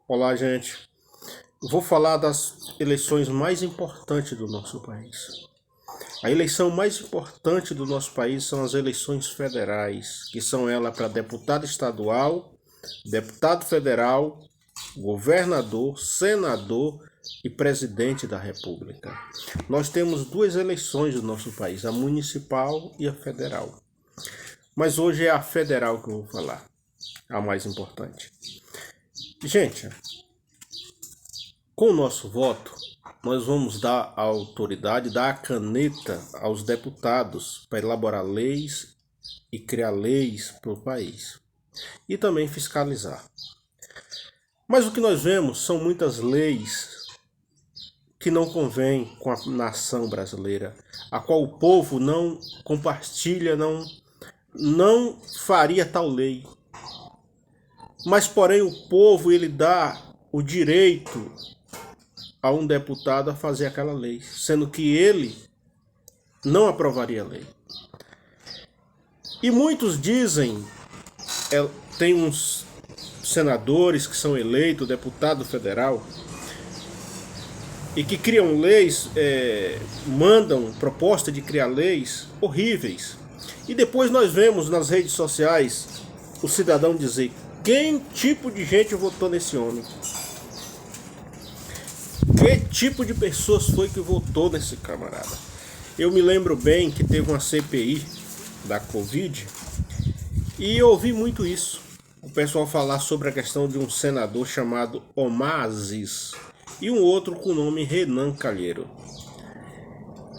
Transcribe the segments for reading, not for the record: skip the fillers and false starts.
Olá, gente. Vou falar das eleições mais importantes do nosso país. A eleição mais importante do nosso país são as eleições federais, que são elas para deputado estadual, deputado federal, governador, senador e presidente da República. Nós temos duas eleições no nosso país, a municipal e a federal. Mas hoje é a federal que eu vou falar, a mais importante. Gente, com o nosso voto, nós vamos dar a autoridade, dar a caneta aos deputados para elaborar leis e criar leis para o país. E também fiscalizar. Mas o que nós vemos são muitas leis que não convêm com a nação brasileira, a qual o povo não compartilha, não faria tal lei. Mas, porém, o povo ele dá o direito a um deputado a fazer aquela lei, sendo que ele não aprovaria a lei. E muitos dizem, tem uns senadores que são eleitos, deputado federal, e que criam leis, mandam proposta de criar leis horríveis. E depois nós vemos nas redes sociais o cidadão dizer quem tipo de gente votou nesse homem. Que tipo de pessoas foi que votou nesse camarada? Eu me lembro bem que teve uma CPI da Covid e eu ouvi muito isso. O pessoal falar sobre a questão de um senador chamado Omar Aziz e um outro com o nome Renan Calheiro.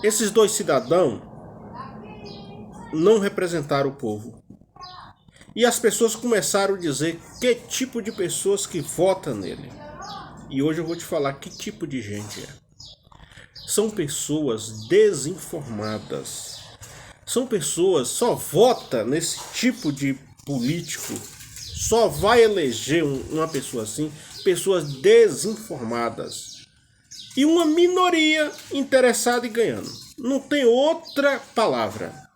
Esses dois cidadãos não representaram o povo. E as pessoas começaram a dizer que tipo de pessoas que votam nele. E hoje eu vou te falar que tipo de gente é. São pessoas desinformadas. São pessoas, só vota nesse tipo de político, só vai eleger uma pessoa assim, pessoas desinformadas. E uma minoria interessada em ganhando. Não tem outra palavra.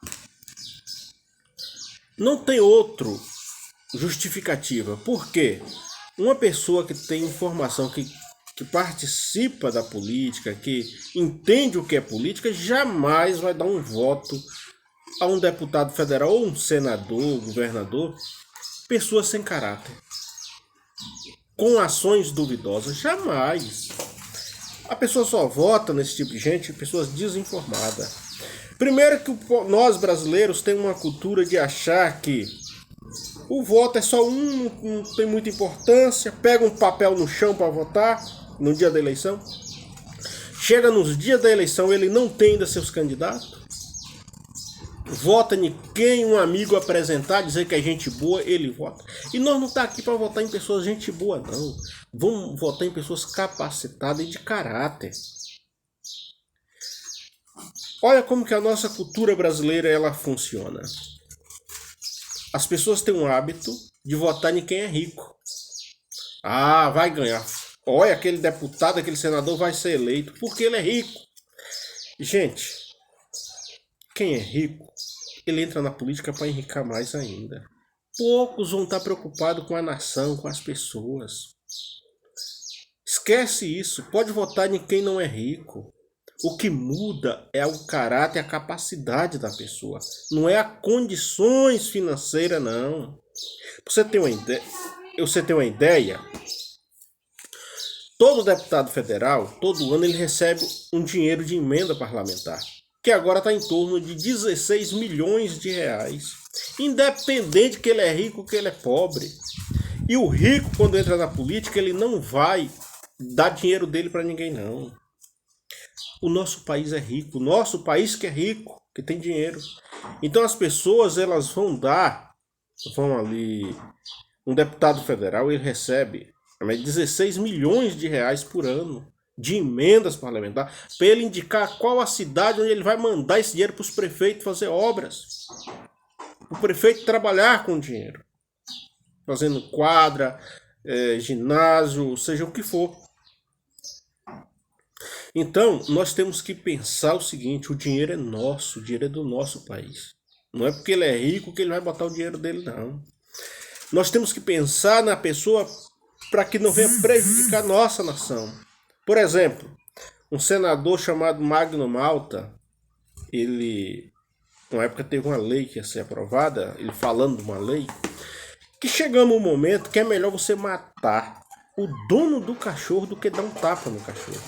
Não tem outro justificativa. Por quê? Uma pessoa que tem informação, que participa da política, que entende o que é política, jamais vai dar um voto a um deputado federal ou um senador, governador, pessoas sem caráter, com ações duvidosas. Jamais. A pessoa só vota nesse tipo de gente, pessoas desinformadas. Primeiro que nós brasileiros temos uma cultura de achar que o voto é só não tem muita importância, pega um papel no chão para votar no dia da eleição. Chega nos dias da eleição, ele não tem ainda seus candidatos. Vota em quem um amigo apresentar, dizer que é gente boa, ele vota. E nós não estamos aqui para votar em pessoas gente boa, não. Vamos votar em pessoas capacitadas e de caráter. Olha como que a nossa cultura brasileira ela funciona. As pessoas têm um hábito de votar em quem é rico. Ah, vai ganhar. Olha, aquele deputado, aquele senador vai ser eleito porque ele é rico. Gente, quem é rico, ele entra na política para enricar mais ainda. Poucos vão estar preocupados com a nação, com as pessoas. Esquece isso. Pode votar em quem não é rico. O que muda é o caráter e a capacidade da pessoa. Não é as condições financeiras, não. Pra você ter uma ideia, todo deputado federal, todo ano, ele recebe um dinheiro de emenda parlamentar, que agora está em torno de 16 milhões de reais. Independente que ele é rico ou que ele é pobre. E o rico, quando entra na política, ele não vai dar dinheiro dele para ninguém, não. O nosso país é rico, o nosso país que é rico, que tem dinheiro. Então as pessoas elas vão ali, um deputado federal ele recebe 16 milhões de reais por ano de emendas parlamentares para ele indicar qual a cidade onde ele vai mandar esse dinheiro para os prefeitos fazer obras. O prefeito trabalhar com dinheiro, fazendo quadra, ginásio, seja o que for. Então, nós temos que pensar o seguinte, o dinheiro é nosso, o dinheiro é do nosso país. Não é porque ele é rico que ele vai botar o dinheiro dele, não. Nós temos que pensar na pessoa para que não venha prejudicar nossa nação. Por exemplo, um senador chamado Magno Malta, ele, na época teve uma lei que ia ser aprovada, ele falando de uma lei, que chegamos um momento que é melhor você matar o dono do cachorro do que dar um tapa no cachorro.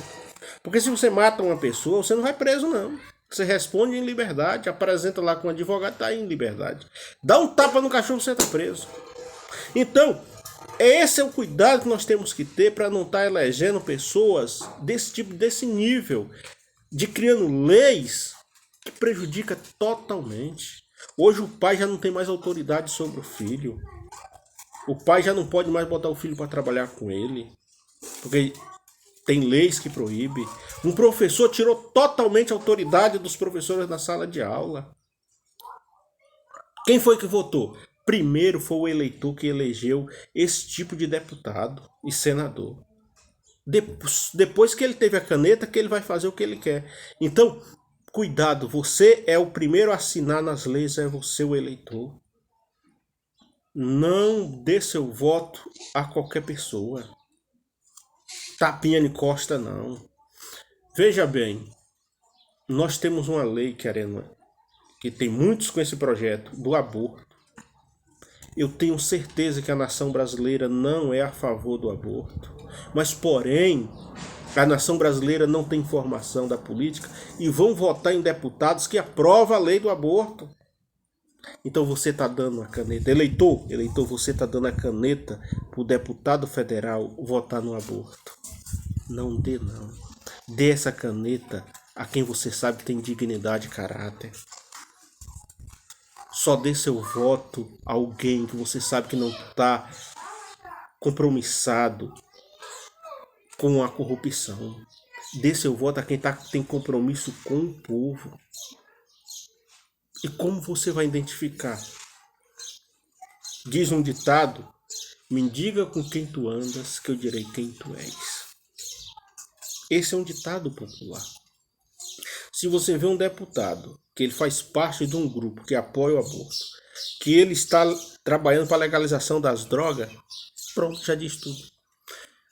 Porque se você mata uma pessoa, você não vai preso não. Você responde em liberdade, apresenta lá com o advogado, tá aí em liberdade. Dá um tapa no cachorro, você tá preso. Então, esse é o cuidado que nós temos que ter para não estar elegendo pessoas desse tipo, desse nível, de criando leis que prejudicam totalmente. Hoje o pai já não tem mais autoridade sobre o filho. O pai já não pode mais botar o filho para trabalhar com ele, porque tem leis que proíbem. Um professor tirou totalmente a autoridade dos professores na sala de aula. Quem foi que votou? Primeiro foi o eleitor que elegeu esse tipo de deputado e senador. Depois que ele teve a caneta, que ele vai fazer o que ele quer. Então, cuidado, você é o primeiro a assinar nas leis, é você o eleitor. Não dê seu voto a qualquer pessoa. Tapinha de costa, não. Veja bem, nós temos uma lei, que tem muitos com esse projeto, do aborto. Eu tenho certeza que a nação brasileira não é a favor do aborto. Mas, porém, a nação brasileira não tem informação da política e vão votar em deputados que aprovam a lei do aborto. Então você está dando a caneta. Eleitor, você está dando a caneta para o deputado federal votar no aborto. Não dê, não. Dê essa caneta a quem você sabe que tem dignidade e caráter. Só dê seu voto a alguém que você sabe que não está compromissado com a corrupção. Dê seu voto a quem tem compromisso com o povo. E como você vai identificar? Diz um ditado: me diga com quem tu andas, que eu direi quem tu és. Esse é um ditado popular. Se você vê um deputado que ele faz parte de um grupo que apoia o aborto, que ele está trabalhando para a legalização das drogas, pronto, já diz tudo.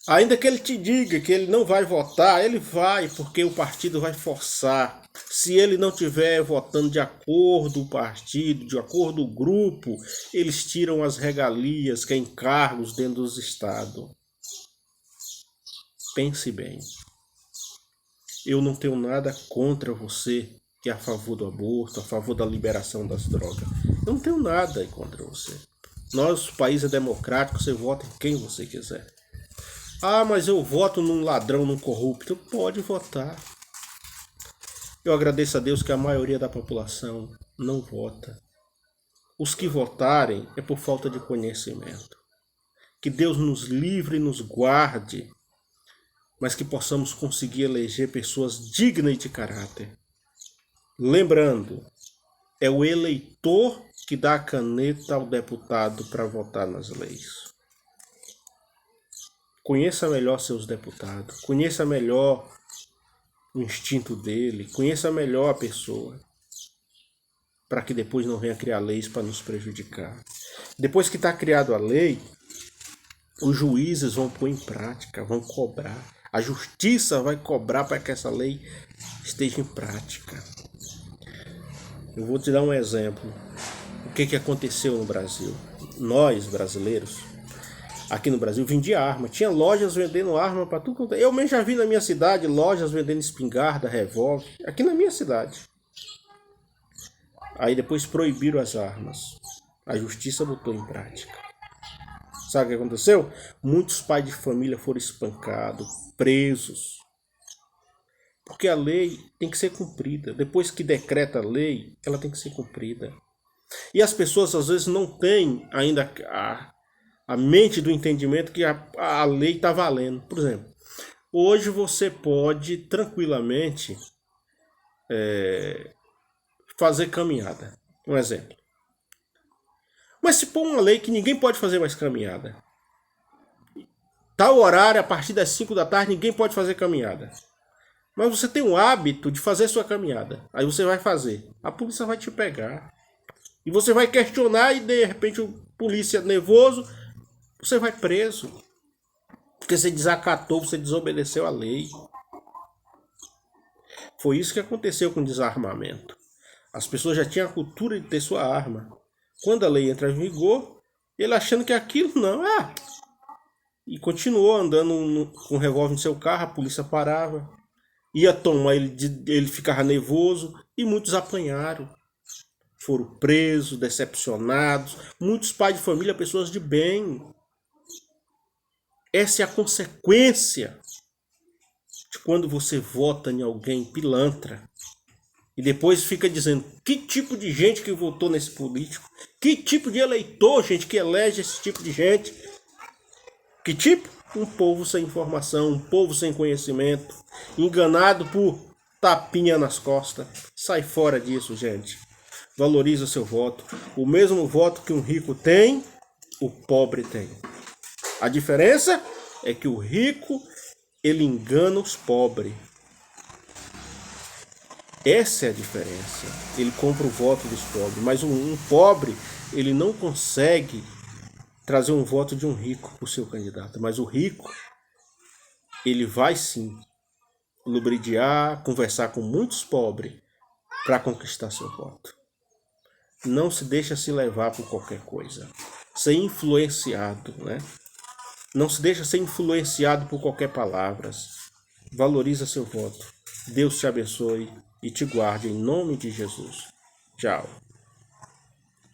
Ainda que ele te diga que ele não vai votar, ele vai, porque o partido vai forçar. Se ele não estiver votando de acordo com o partido, de acordo com o grupo, eles tiram as regalias, que é encargos dentro dos estados. Pense bem. Eu não tenho nada contra você que é a favor do aborto, a favor da liberação das drogas. Eu não tenho nada contra você. Nosso país é democrático, você vota em quem você quiser. Ah, mas eu voto num ladrão, num corrupto. Pode votar. Eu agradeço a Deus que a maioria da população não vota. Os que votarem é por falta de conhecimento. Que Deus nos livre e nos guarde, mas que possamos conseguir eleger pessoas dignas e de caráter. Lembrando, é o eleitor que dá a caneta ao deputado para votar nas leis. Conheça melhor seus deputados, conheça melhor o instinto dele, conheça melhor a pessoa, para que depois não venha criar leis para nos prejudicar. Depois que está criada a lei, os juízes vão pôr em prática, vão cobrar. A justiça vai cobrar para que essa lei esteja em prática. Eu vou te dar um exemplo. O que aconteceu no Brasil? Nós, brasileiros, aqui no Brasil, vendia arma. Tinha lojas vendendo arma para tudo. Eu mesmo já vi na minha cidade lojas vendendo espingarda, revólver. Aqui na minha cidade. Aí depois proibiram as armas. A justiça botou em prática. Sabe o que aconteceu? Muitos pais de família foram espancados, presos. Porque a lei tem que ser cumprida. Depois que decreta a lei, ela tem que ser cumprida. E as pessoas às vezes não têm ainda a mente do entendimento que a lei está valendo. Por exemplo, hoje você pode tranquilamente fazer caminhada. Um exemplo. Mas se pôr uma lei que ninguém pode fazer mais caminhada. Tal horário, a partir das 5 da tarde, ninguém pode fazer caminhada. Mas você tem o hábito de fazer sua caminhada. Aí você vai fazer. A polícia vai te pegar. E você vai questionar e de repente o polícia nervoso, você vai preso. Porque você desacatou, você desobedeceu a lei. Foi isso que aconteceu com o desarmamento. As pessoas já tinham a cultura de ter sua arma. Quando a lei entra em vigor, ele achando que aquilo não, e continuou andando com um revólver no seu carro, a polícia parava, ia tomar, ele ficava nervoso, e muitos apanharam. Foram presos, decepcionados, muitos pais de família, pessoas de bem. Essa é a consequência de quando você vota em alguém pilantra e depois fica dizendo que tipo de gente que votou nesse político, que tipo de eleitor, gente, que elege esse tipo de gente. Que tipo? Um povo sem informação, um povo sem conhecimento, enganado por tapinha nas costas. Sai fora disso, gente. Valoriza o seu voto. O mesmo voto que um rico tem, o pobre tem. A diferença é que o rico, ele engana os pobres. Essa é a diferença. Ele compra o voto dos pobres. Mas um pobre, ele não consegue trazer um voto de um rico para o seu candidato. Mas o rico, ele vai sim lubridiar, conversar com muitos pobres para conquistar seu voto. Não se deixa se levar por qualquer coisa. Ser influenciado, né? Não se deixa ser influenciado por qualquer palavra. Valoriza seu voto. Deus te abençoe e te guarde em nome de Jesus. Tchau.